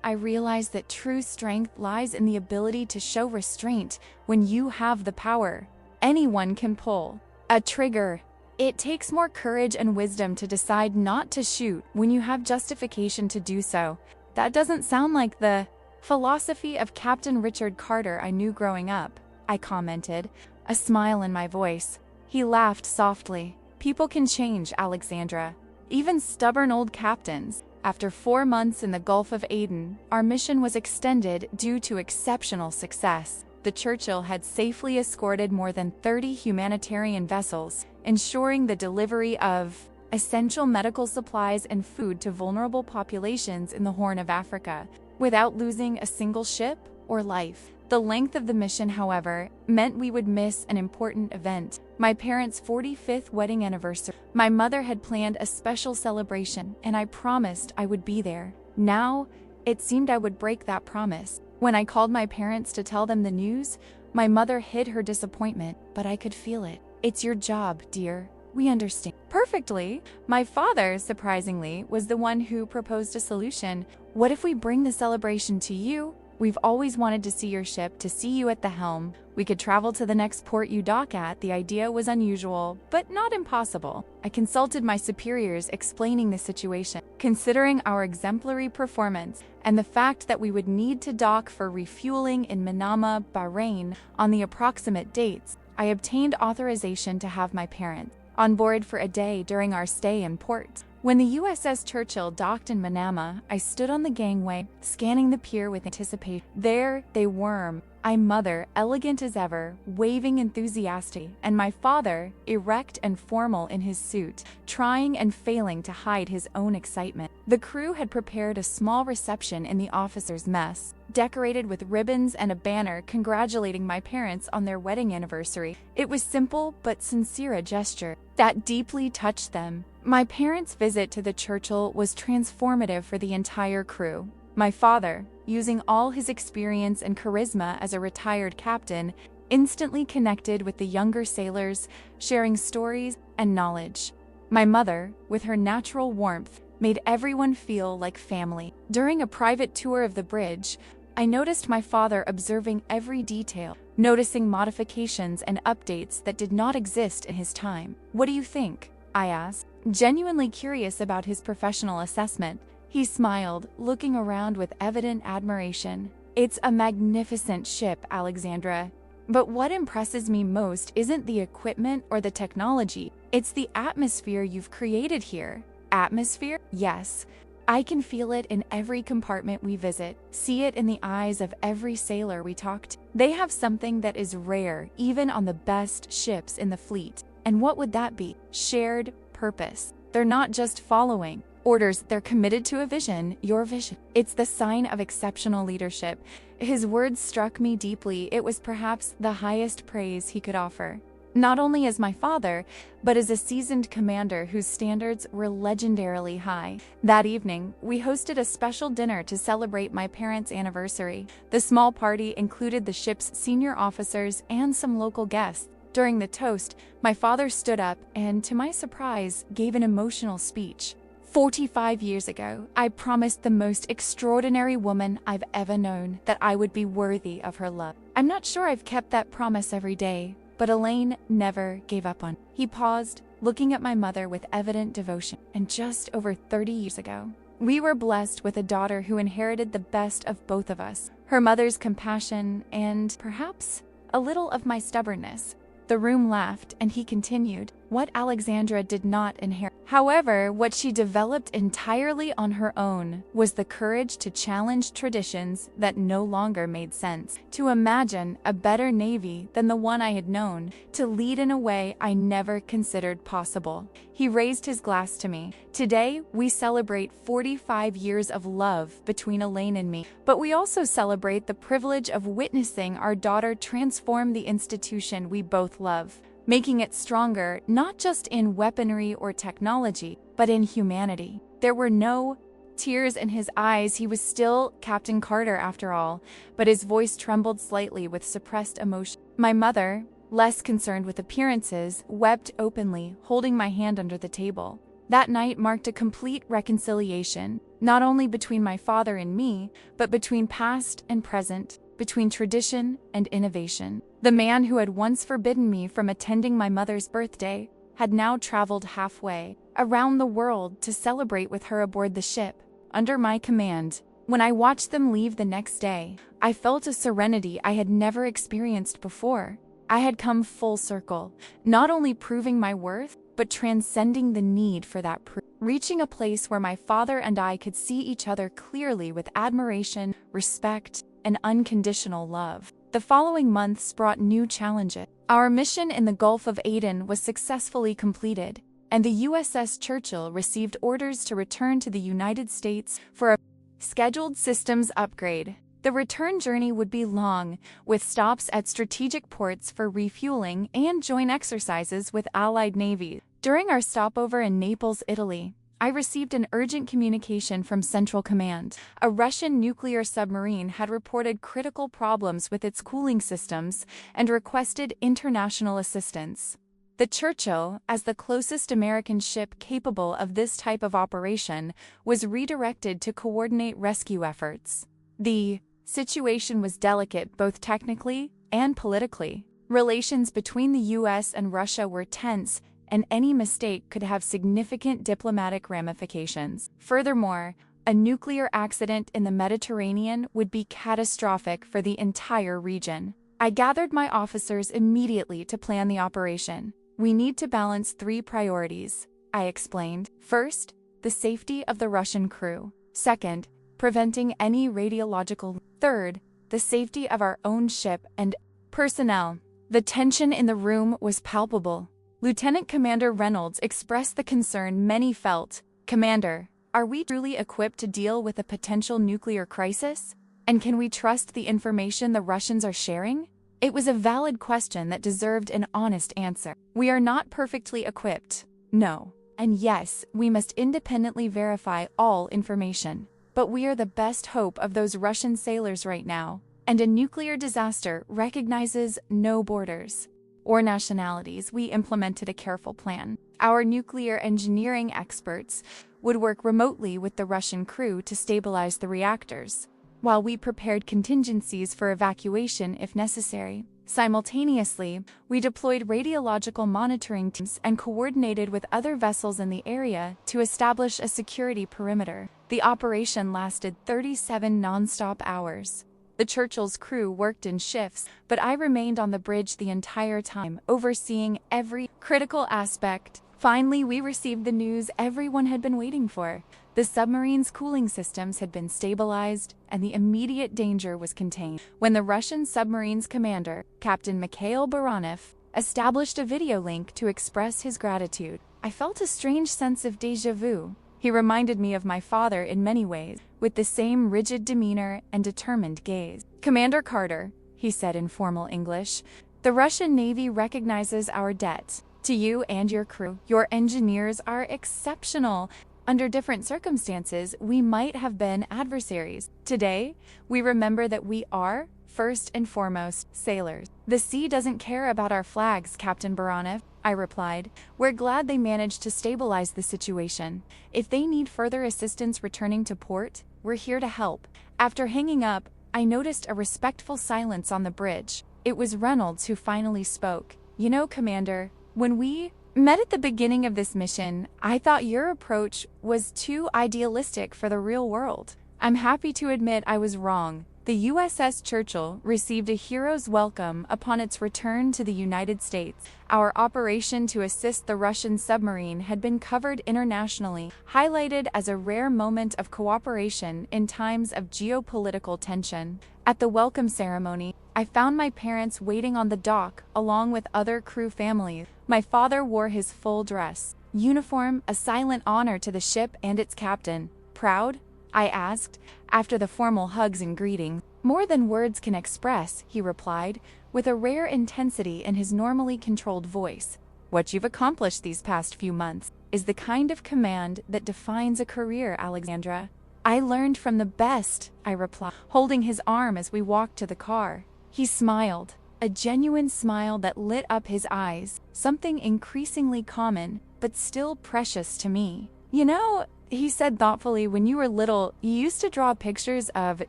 I realize that true strength lies in the ability to show restraint when you have the power. Anyone can pull a trigger. It takes more courage and wisdom to decide not to shoot when you have justification to do so. That doesn't sound like the philosophy of Captain Richard Carter I knew growing up, I commented, a smile in my voice. He laughed softly. People can change, Alexandra. Even stubborn old captains. After 4 months in the Gulf of Aden, our mission was extended due to exceptional success. The Churchill had safely escorted more than 30 humanitarian vessels, ensuring the delivery of essential medical supplies and food to vulnerable populations in the Horn of Africa, without losing a single ship or life. The length of the mission, however, meant we would miss an important event: my parents' 45th wedding anniversary. My mother had planned a special celebration, and I promised I would be there. Now, it seemed I would break that promise. When I called my parents to tell them the news, my mother hid her disappointment, but I could feel it. "It's your job, dear. We understand." Perfectly. My father, surprisingly, was the one who proposed a solution. "What if we bring the celebration to you? We've always wanted to see your ship, to see you at the helm. We could travel to the next port you dock at." The idea was unusual, but not impossible. I consulted my superiors, explaining the situation. Considering our exemplary performance and the fact that we would need to dock for refueling in Manama, Bahrain, on the approximate dates, I obtained authorization to have my parents on board for a day during our stay in port. When the USS Churchill docked in Manama, I stood on the gangway, scanning the pier with anticipation. There they were, my mother, elegant as ever, waving enthusiastically, and my father, erect and formal in his suit, trying and failing to hide his own excitement. The crew had prepared a small reception in the officers' mess, decorated with ribbons and a banner congratulating my parents on their wedding anniversary. It was simple but sincere a gesture that deeply touched them. My parents' visit to the Churchill was transformative for the entire crew. My father, using all his experience and charisma as a retired captain, instantly connected with the younger sailors, sharing stories and knowledge. My mother, with her natural warmth, made everyone feel like family. During a private tour of the bridge, I noticed my father observing every detail, noticing modifications and updates that did not exist in his time. "What do you think?" I asked, genuinely curious about his professional assessment. He smiled, looking around with evident admiration. "It's a magnificent ship, Alexandra. But what impresses me most isn't the equipment or the technology. It's the atmosphere you've created here." Atmosphere? Yes. I can feel it in every compartment we visit, see it in the eyes of every sailor we talk to. They have something that is rare, even on the best ships in the fleet. And what would that be? Shared purpose. They're not just following orders, they're committed to a vision, your vision. It's the sign of exceptional leadership. His words struck me deeply. It was perhaps the highest praise he could offer. Not only as my father, but as a seasoned commander whose standards were legendarily high. That evening, we hosted a special dinner to celebrate my parents' anniversary. The small party included the ship's senior officers and some local guests. During the toast, my father stood up and, to my surprise, gave an emotional speech. 45 years ago, I promised the most extraordinary woman I've ever known that I would be worthy of her love. I'm not sure I've kept that promise every day, but Elaine never gave up on. He paused, looking at my mother with evident devotion. And just over 30 years ago, we were blessed with a daughter who inherited the best of both of us, her mother's compassion and, perhaps, a little of my stubbornness. The room laughed, and he continued, "What Alexandra did not inherit, however, what she developed entirely on her own, was the courage to challenge traditions that no longer made sense, to imagine a better navy than the one I had known, to lead in a way I never considered possible." He raised his glass to me. "Today, we celebrate 45 years of love between Elaine and me, but we also celebrate the privilege of witnessing our daughter transform the institution we both love, making it stronger not just in weaponry or technology, but in humanity." There were no tears in his eyes. He was still Captain Carter after all, but his voice trembled slightly with suppressed emotion. My mother, less concerned with appearances, wept openly, holding my hand under the table. That night marked a complete reconciliation, not only between my father and me, but between past and present, between tradition and innovation. The man who had once forbidden me from attending my mother's birthday had now traveled halfway around the world to celebrate with her aboard the ship, under my command. When I watched them leave the next day, I felt a serenity I had never experienced before. I had come full circle, not only proving my worth, but transcending the need for that proof, reaching a place where my father and I could see each other clearly with admiration, respect, and unconditional love. The following months brought new challenges. Our mission in the Gulf of Aden was successfully completed. and the USS Churchill received orders to return to the United States for a scheduled systems upgrade. The return journey would be long, with stops at strategic ports for refueling and joint exercises with Allied navies. During our stopover in Naples, Italy, I received an urgent communication from Central Command. A Russian nuclear submarine had reported critical problems with its cooling systems and requested international assistance. The Churchill, as the closest American ship capable of this type of operation, was redirected to coordinate rescue efforts. The situation was delicate both technically and politically. Relations between the U.S. and Russia were tense, and any mistake could have significant diplomatic ramifications. Furthermore, a nuclear accident in the Mediterranean would be catastrophic for the entire region. I gathered my officers immediately to plan the operation. We need to balance 3 priorities, I explained. First, the safety of the Russian crew. Second, preventing any radiological. Third, the safety of our own ship and personnel. The tension in the room was palpable. Lieutenant Commander Reynolds expressed the concern many felt. Commander, are we truly equipped to deal with a potential nuclear crisis? And can we trust the information the Russians are sharing? It was a valid question that deserved an honest answer. We are not perfectly equipped, no. And yes, we must independently verify all information. But we are the best hope of those Russian sailors right now, and a nuclear disaster recognizes no borders or nationalities. We implemented a careful plan. Our nuclear engineering experts would work remotely with the Russian crew to stabilize the reactors, while we prepared contingencies for evacuation if necessary. Simultaneously, we deployed radiological monitoring teams and coordinated with other vessels in the area to establish a security perimeter. The operation lasted 37 non-stop hours. The Churchill's crew worked in shifts, but I remained on the bridge the entire time, overseeing every critical aspect. Finally, we received the news everyone had been waiting for. The submarine's cooling systems had been stabilized, and the immediate danger was contained. When the Russian submarine's commander, Captain Mikhail Baranov, established a video link to express his gratitude, I felt a strange sense of déjà vu. He reminded me of my father in many ways, with the same rigid demeanor and determined gaze. Commander Carter, he said in formal English, the Russian Navy recognizes our debt to you and your crew. Your engineers are exceptional. Under different circumstances, we might have been adversaries. Today, we remember that we are, first and foremost, sailors. The sea doesn't care about our flags, Captain Baranov, I replied. We're glad they managed to stabilize the situation. If they need further assistance returning to port, we're here to help. After hanging up, I noticed a respectful silence on the bridge. It was Reynolds who finally spoke. You know, Commander, when we met at the beginning of this mission, I thought your approach was too idealistic for the real world. I'm happy to admit I was wrong. The USS Churchill received a hero's welcome upon its return to the United States. Our operation to assist the Russian submarine had been covered internationally, highlighted as a rare moment of cooperation in times of geopolitical tension. At the welcome ceremony, I found my parents waiting on the dock along with other crew families. My father wore his full dress uniform, a silent honor to the ship and its captain. Proud? I asked, after the formal hugs and greetings. More than words can express, he replied, with a rare intensity in his normally controlled voice. What you've accomplished these past few months is the kind of command that defines a career, Alexandra. I learned from the best, I replied, holding his arm as we walked to the car. He smiled, a genuine smile that lit up his eyes, something increasingly common, but still precious to me. You know, he said thoughtfully, when you were little, you used to draw pictures of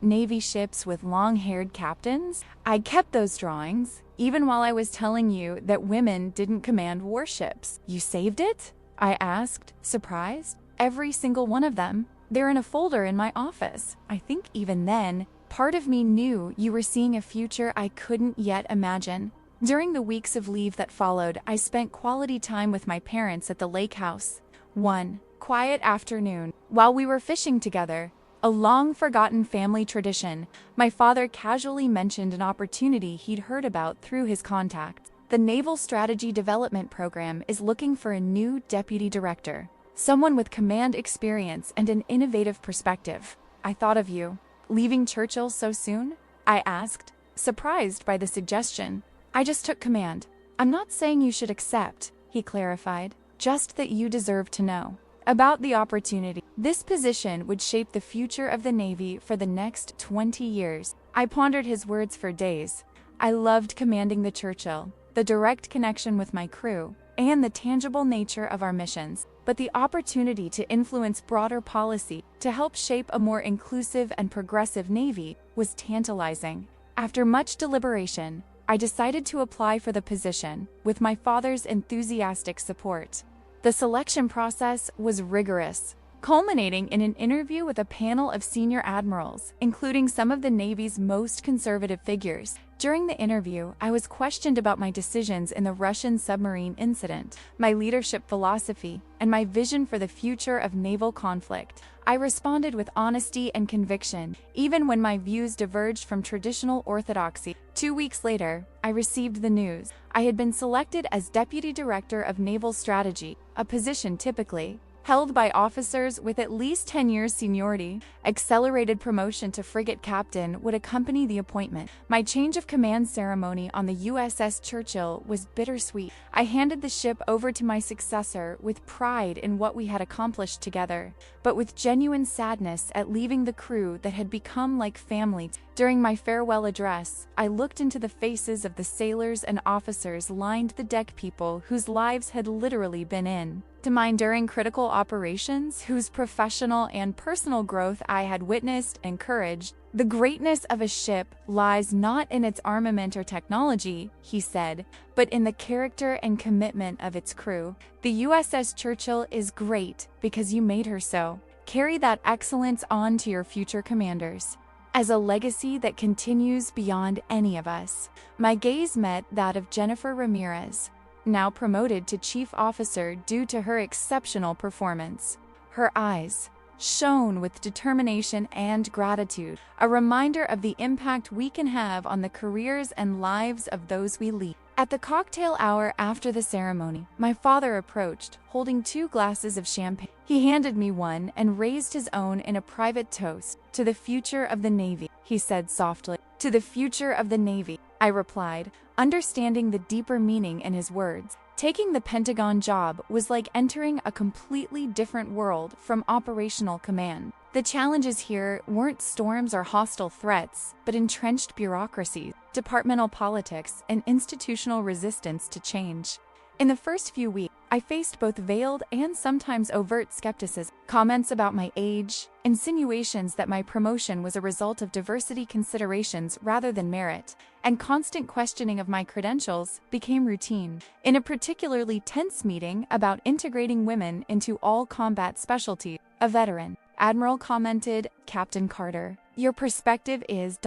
Navy ships with long-haired captains. I kept those drawings, even while I was telling you that women didn't command warships. You saved it? I asked, surprised. Every single one of them. They're in a folder in my office. I think even then, part of me knew you were seeing a future I couldn't yet imagine. During the weeks of leave that followed, I spent quality time with my parents at the lake house. One quiet afternoon, while we were fishing together, a long-forgotten family tradition, my father casually mentioned an opportunity he'd heard about through his contacts. The Naval Strategy Development Program is looking for a new deputy director, someone with command experience and an innovative perspective. I thought of you. Leaving Churchill so soon? I asked, surprised by the suggestion. I just took command. I'm not saying you should accept, he clarified, just that you deserve to know about the opportunity. This position would shape the future of the Navy for the next 20 years. I pondered his words for days. I loved commanding the Churchill, the direct connection with my crew, and the tangible nature of our missions. But the opportunity to influence broader policy, to help shape a more inclusive and progressive Navy, was tantalizing. After much deliberation, I decided to apply for the position, with my father's enthusiastic support. The selection process was rigorous, culminating in an interview with a panel of senior admirals, including some of the Navy's most conservative figures. During the interview, I was questioned about my decisions in the Russian submarine incident, my leadership philosophy, and my vision for the future of naval conflict. I responded with honesty and conviction, even when my views diverged from traditional orthodoxy. 2 weeks later, I received the news. I had been selected as Deputy Director of Naval Strategy, a position typically held by officers with at least 10 years seniority. Accelerated promotion to frigate captain would accompany the appointment. My change of command ceremony on the USS Churchill was bittersweet. I handed the ship over to my successor with pride in what we had accomplished together, but with genuine sadness at leaving the crew that had become like family. During my farewell address, I looked into the faces of the sailors and officers lined the deck people whose lives had literally been in to mine during critical operations, whose professional and personal growth I had witnessed and encouraged. The greatness of a ship lies not in its armament or technology, he said, but in the character and commitment of its crew. The USS Churchill is great because you made her so. Carry that excellence on to your future commanders, as a legacy that continues beyond any of us. My gaze met that of Jennifer Ramirez, now promoted to Chief Officer due to her exceptional performance. Her eyes shone with determination and gratitude, a reminder of the impact we can have on the careers and lives of those we lead. At the cocktail hour after the ceremony, my father approached, holding 2 glasses of champagne. He handed me one and raised his own in a private toast. "To the future of the Navy," he said softly. "To the future of the Navy," I replied, understanding the deeper meaning in his words. Taking the Pentagon job was like entering a completely different world from operational command. The challenges here weren't storms or hostile threats, but entrenched bureaucracies, departmental politics, and institutional resistance to change. In the first few weeks, I faced both veiled and sometimes overt skepticism, comments about my age, insinuations that my promotion was a result of diversity considerations rather than merit, and constant questioning of my credentials became routine. In a particularly tense meeting about integrating women into all combat specialties, a veteran admiral commented, "Captain Carter, your perspective is ...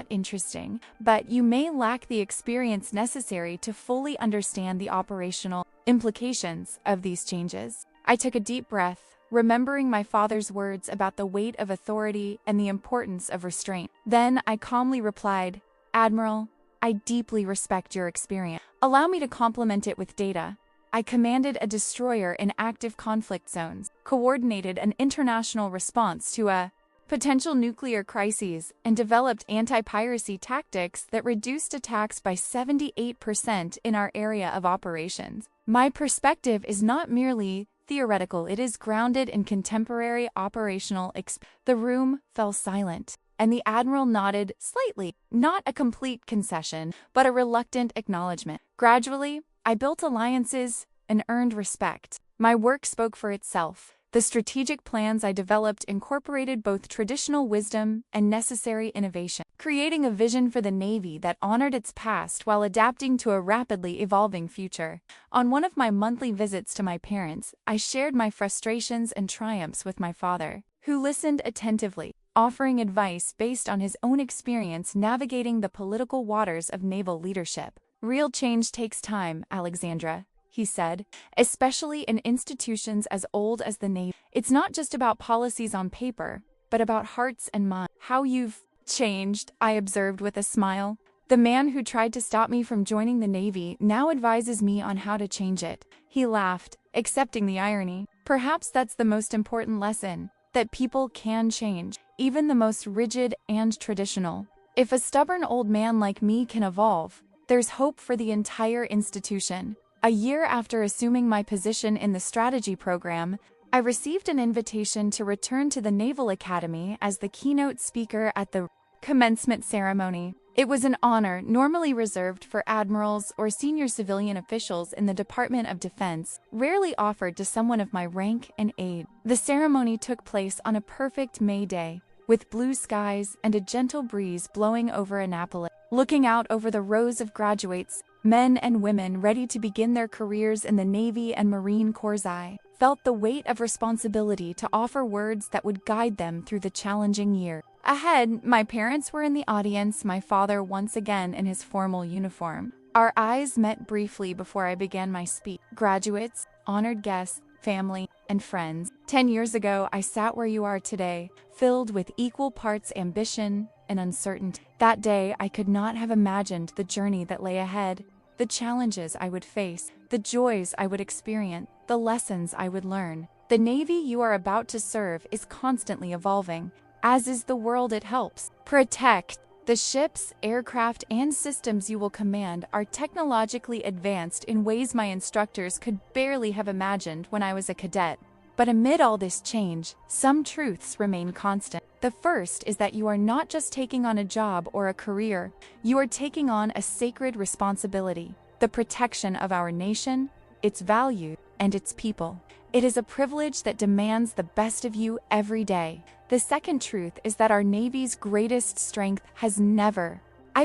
interesting, but you may lack the experience necessary to fully understand the operational implications of these changes." I took a deep breath, remembering my father's words about the weight of authority and the importance of restraint. Then I calmly replied, "Admiral, I deeply respect your experience. Allow me to complement it with data." I commanded a destroyer in active conflict zones, coordinated an international response to a potential nuclear crises, and developed anti-piracy tactics that reduced attacks by 78% in our area of operations. My perspective is not merely theoretical, it is grounded in contemporary operational experience. The room fell silent, and the Admiral nodded slightly, not a complete concession, but a reluctant acknowledgement. Gradually, I built alliances and earned respect. My work spoke for itself. The strategic plans I developed incorporated both traditional wisdom and necessary innovation, creating a vision for the Navy that honored its past while adapting to a rapidly evolving future. On one of my monthly visits to my parents, I shared my frustrations and triumphs with my father, who listened attentively, offering advice based on his own experience navigating the political waters of naval leadership. "Real change takes time, Alexandra," he said, "especially in institutions as old as the Navy. It's not just about policies on paper, but about hearts and minds." "How you've changed," I observed with a smile. The man who tried to stop me from joining the Navy now advises me on how to change it." He laughed, accepting the irony. Perhaps that's the most important lesson, that people can change, even the most rigid and traditional. If a stubborn old man like me can evolve, there's hope for the entire institution. A year after assuming my position in the strategy program, I received an invitation to return to the Naval Academy as the keynote speaker at the commencement ceremony. It was an honor normally reserved for admirals or senior civilian officials in the Department of Defense, rarely offered to someone of my rank and age. The ceremony took place on a perfect May day, with blue skies and a gentle breeze blowing over Annapolis. Looking out over the rows of graduates, men and women ready to begin their careers in the Navy and Marine Corps, I felt the weight of responsibility to offer words that would guide them through the challenging year. Ahead, my parents were in the audience, my father once again in his formal uniform. Our eyes met briefly before I began my speech. Graduates, honored guests, family, and friends. 10 years ago, I sat where you are today, filled with equal parts ambition and uncertainty. That day, I could not have imagined the journey that lay ahead, the challenges I would face, the joys I would experience, the lessons I would learn. The Navy you are about to serve is constantly evolving, as is the world it helps protect. The ships, aircraft, and systems you will command are technologically advanced in ways my instructors could barely have imagined when I was a cadet. But amid all this change, some truths remain constant. The first is that you are not just taking on a job or a career, you are taking on a sacred responsibility: the protection of our nation, its values, and its people. It is a privilege that demands the best of you every day. The second truth is that our Navy's greatest strength has never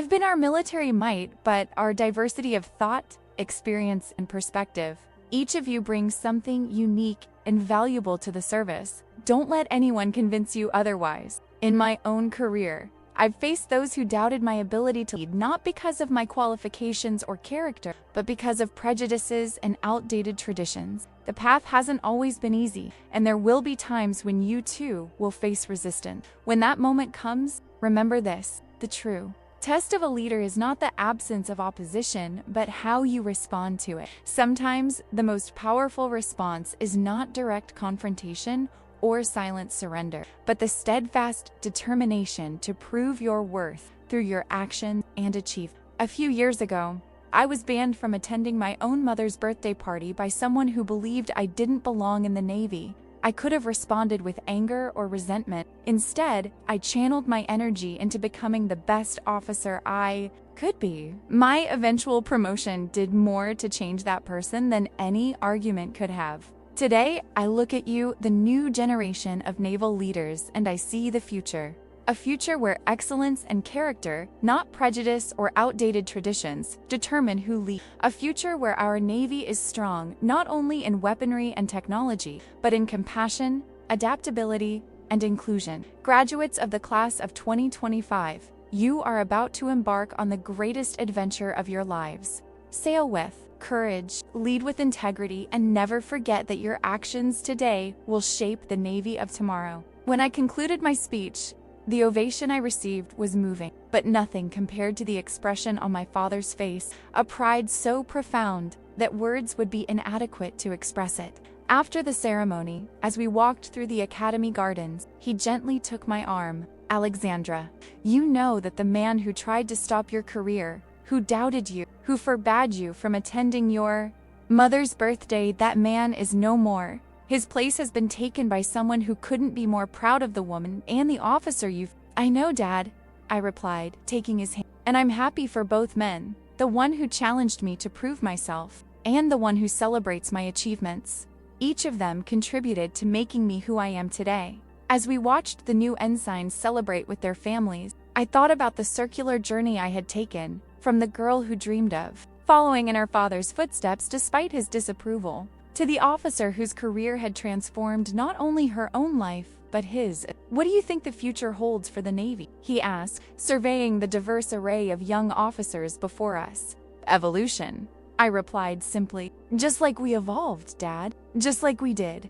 been our military might, but our diversity of thought, experience, and perspective. Each of you brings something unique and valuable to the service. Don't let anyone convince you otherwise. In my own career, I've faced those who doubted my ability to lead, not because of my qualifications or character, but because of prejudices and outdated traditions. The path hasn't always been easy, and there will be times when you too will face resistance. When that moment comes, remember this: the true test of a leader is not the absence of opposition, but how you respond to it. Sometimes the most powerful response is not direct confrontation or silent surrender, but the steadfast determination to prove your worth through your action and achievement. A few years ago, I was banned from attending my own mother's birthday party by someone who believed I didn't belong in the Navy. I could have responded with anger or resentment. Instead, I channeled my energy into becoming the best officer I could be. My eventual promotion did more to change that person than any argument could have. Today, I look at you, the new generation of naval leaders, and I see the future. A future where excellence and character, not prejudice or outdated traditions, determine who leads. A future where our Navy is strong not only in weaponry and technology, but in compassion, adaptability, and inclusion. Graduates of the class of 2025, you are about to embark on the greatest adventure of your lives. Sail with courage, lead with integrity, and never forget that your actions today will shape the Navy of tomorrow. When I concluded my speech, the ovation I received was moving, but nothing compared to the expression on my father's face, a pride so profound that words would be inadequate to express it. After the ceremony, as we walked through the Academy gardens, he gently took my arm. "Alexandra, you know that the man who tried to stop your career, who doubted you, who forbade you from attending your mother's birthday, that man is no more. His place has been taken by someone who couldn't be more proud of the woman and the officer you've—" "I know, Dad," I replied, taking his hand. "And I'm happy for both men, the one who challenged me to prove myself, and the one who celebrates my achievements. Each of them contributed to making me who I am today." As we watched the new ensigns celebrate with their families, I thought about the circular journey I had taken, from the girl who dreamed of following in her father's footsteps despite his disapproval, to the officer whose career had transformed not only her own life, but his. "What do you think the future holds for the Navy?" he asked, surveying the diverse array of young officers before us. "Evolution," I replied simply. "Just like we evolved, Dad. Just like we did."